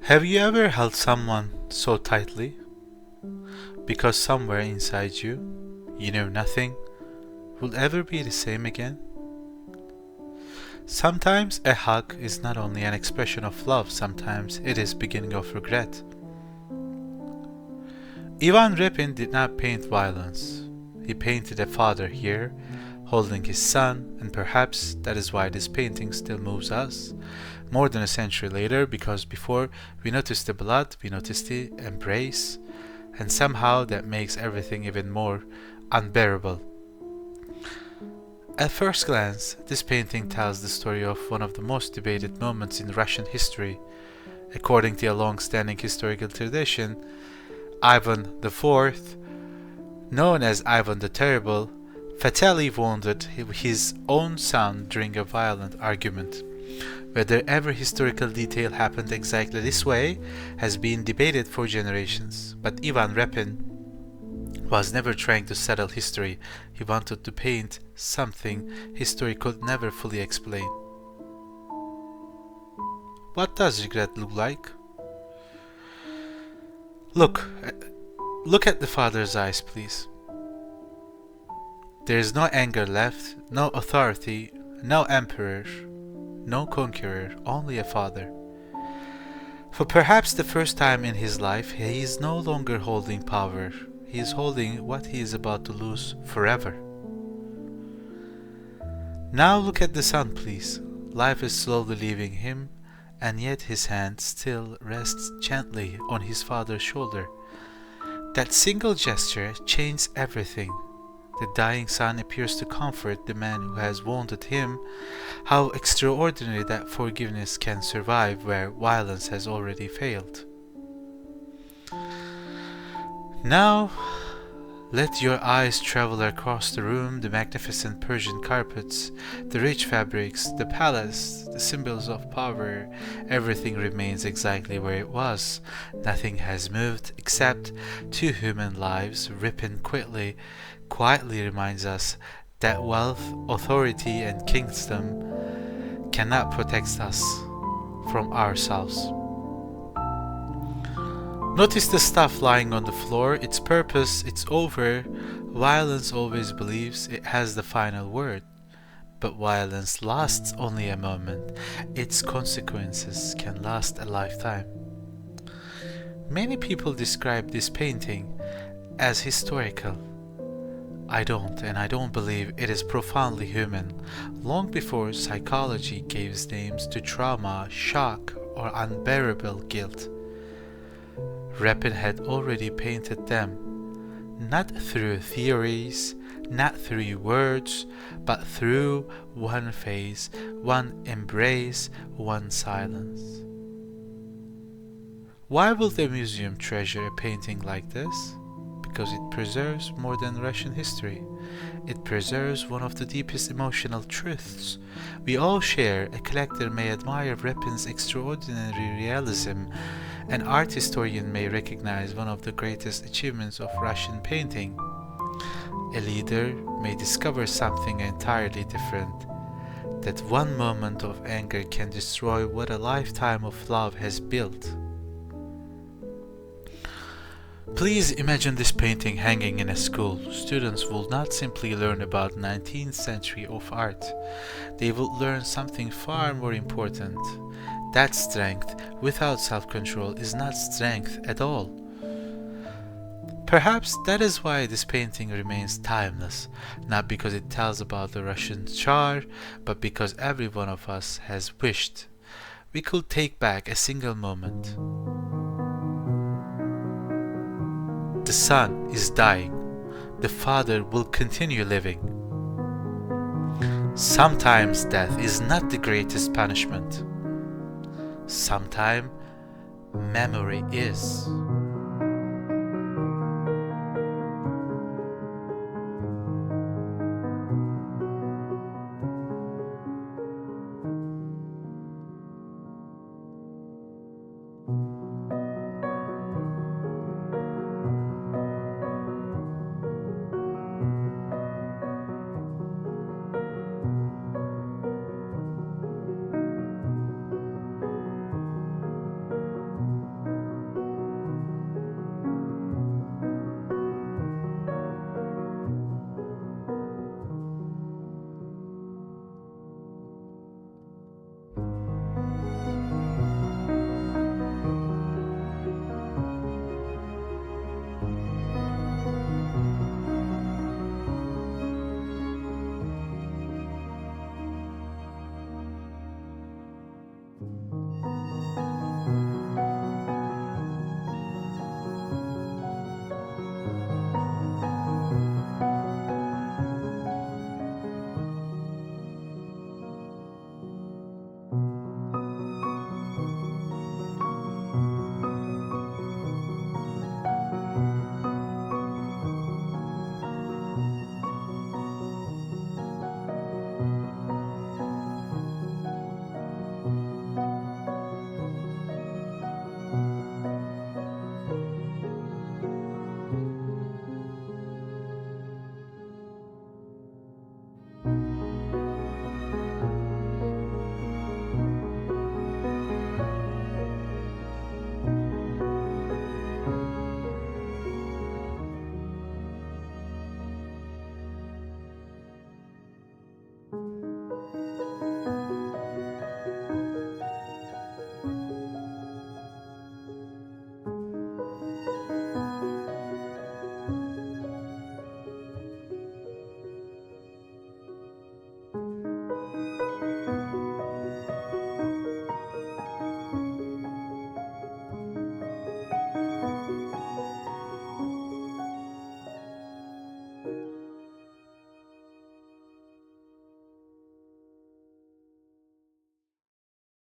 Have you ever held someone so tightly because somewhere inside you, you know nothing will ever be the same again? Sometimes a hug is not only an expression of love, sometimes it is beginning of regret. Ilya Repin did not paint violence. He painted a father here, holding his son, and perhaps that is why this painting still moves us more than a century later, because before we notice the blood, we notice the embrace, and somehow that makes everything even more unbearable. At first glance, this painting tells the story of one of the most debated moments in Russian history. According to a long-standing historical tradition, Ivan IV, known as Ivan the Terrible, fatally wounded his own son during a violent argument. Whether every historical detail happened exactly this way has been debated for generations, but Ilya Repin was never trying to settle history. He wanted to paint something history could never fully explain. What does regret look like? Look at the father's eyes, please. There is no anger left, no authority, no emperor, no conqueror, only a father. For perhaps the first time in his life, he is no longer holding power. He is holding what he is about to lose forever. Now look at the son, please. Life is slowly leaving him, and yet his hand still rests gently on his father's shoulder. That single gesture changed everything. The dying son appears to comfort the man who has wounded him. How extraordinary that forgiveness can survive where violence has already failed. Now, let your eyes travel across the room, the magnificent Persian carpets, the rich fabrics, the palace, the symbols of power. Everything remains exactly where it was. Nothing has moved except two human lives. Repin quietly reminds us that wealth, authority, and kingdom cannot protect us from ourselves. Notice the stuff lying on the floor, its purpose, it's over. Violence always believes it has the final word. But violence lasts only a moment. Its consequences can last a lifetime. Many people describe this painting as historical. I don't believe it is profoundly human. Long before psychology gave names to trauma, shock, or unbearable guilt, Repin had already painted them, not through theories, not through words, but through one face, one embrace, one silence. Why will the museum treasure a painting like this? Because it preserves more than Russian history. It preserves one of the deepest emotional truths we all share. A collector may admire Repin's extraordinary realism. An art historian may recognize one of the greatest achievements of Russian painting. A leader may discover something entirely different. That one moment of anger can destroy what a lifetime of love has built. Please imagine this painting hanging in a school. Students will not simply learn about 19th century of art. They will learn something far more important. That strength without self-control is not strength at all. Perhaps that is why this painting remains timeless, not because it tells about the Russian Tsar, but because every one of us has wished we could take back a single moment. The son is dying. The father will continue living. Sometimes death is not the greatest punishment. Sometimes memory is.